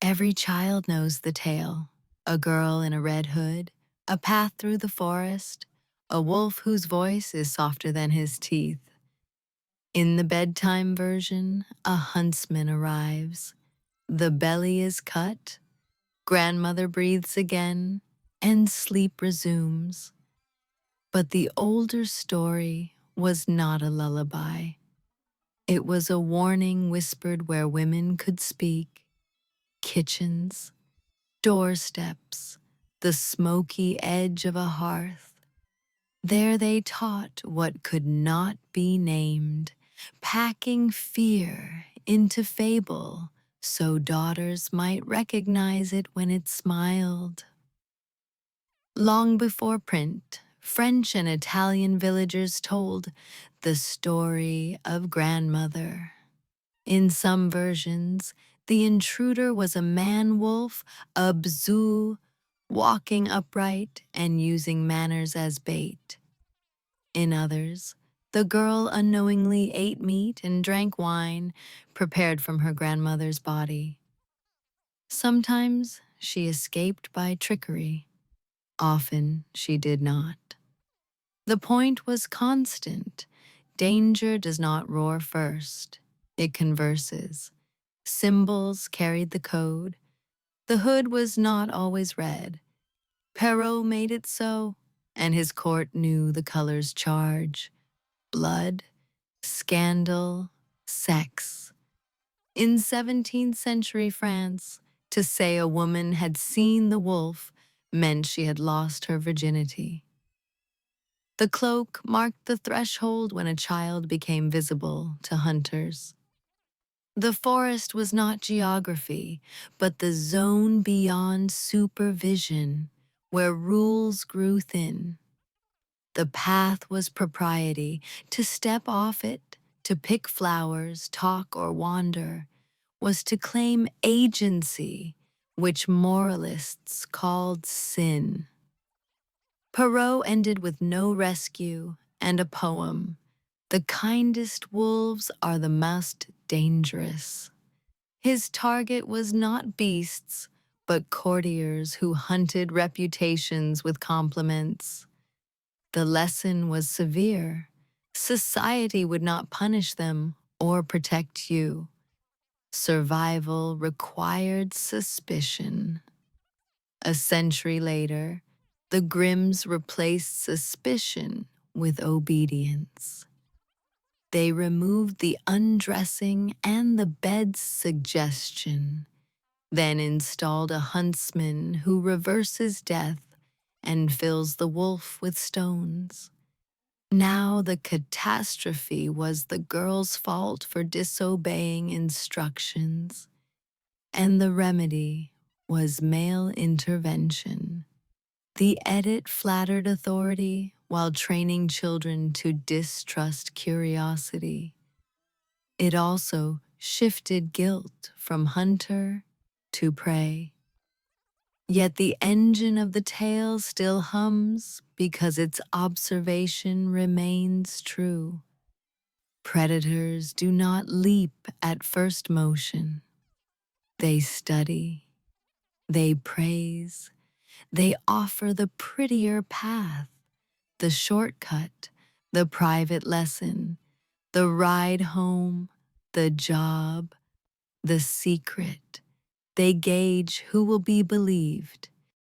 Every child knows the tale. A girl in a red hood, a path through the forest, a wolf whose voice is softer than his teeth. In the bedtime version, a huntsman arrives. The belly is cut, grandmother breathes again, and sleep resumes. But the older story was not a lullaby. It was a warning whispered where women could speak. Kitchens, doorsteps, the smoky edge of a hearth. There they taught what could not be named, packing fear into fable so daughters might recognize it when it smiled. Long before print, French and Italian villagers told the story of grandmother. In some versions, the intruder was a man-wolf, a bzoo, walking upright and using manners as bait. In others, the girl unknowingly ate meat and drank wine prepared from her grandmother's body. Sometimes she escaped by trickery. Often she did not. The point was constant. Danger does not roar first. It converses. Symbols carried the code. The hood was not always red. Perrault made it so, and his court knew the color's charge. Blood, scandal, sex. In 17th century France, to say a woman had seen the wolf meant she had lost her virginity. The cloak marked the threshold when a child became visible to hunters. The forest was not geography, but the zone beyond supervision, where rules grew thin. The path was propriety. To step off it, to pick flowers, talk, or wander, was to claim agency, which moralists called sin. Perrault ended with no rescue and a poem. The kindest wolves are the most dangerous. His target was not beasts, but courtiers who hunted reputations with compliments. The lesson was severe. Society would not punish them or protect you. Survival required suspicion. A century later, the Grimms replaced suspicion with obedience. They removed the undressing and the bed's suggestion, then installed a huntsman who reverses death and fills the wolf with stones. Now the catastrophe was the girl's fault for disobeying instructions, and the remedy was male intervention. The edit flattered authority while training children to distrust curiosity. It also shifted guilt from hunter to prey. Yet the engine of the tale still hums because its observation remains true. Predators do not leap at first motion. They study, they praise, they offer the prettier path, the shortcut, the private lesson, the ride home, the job, the secret. They gauge who will be believed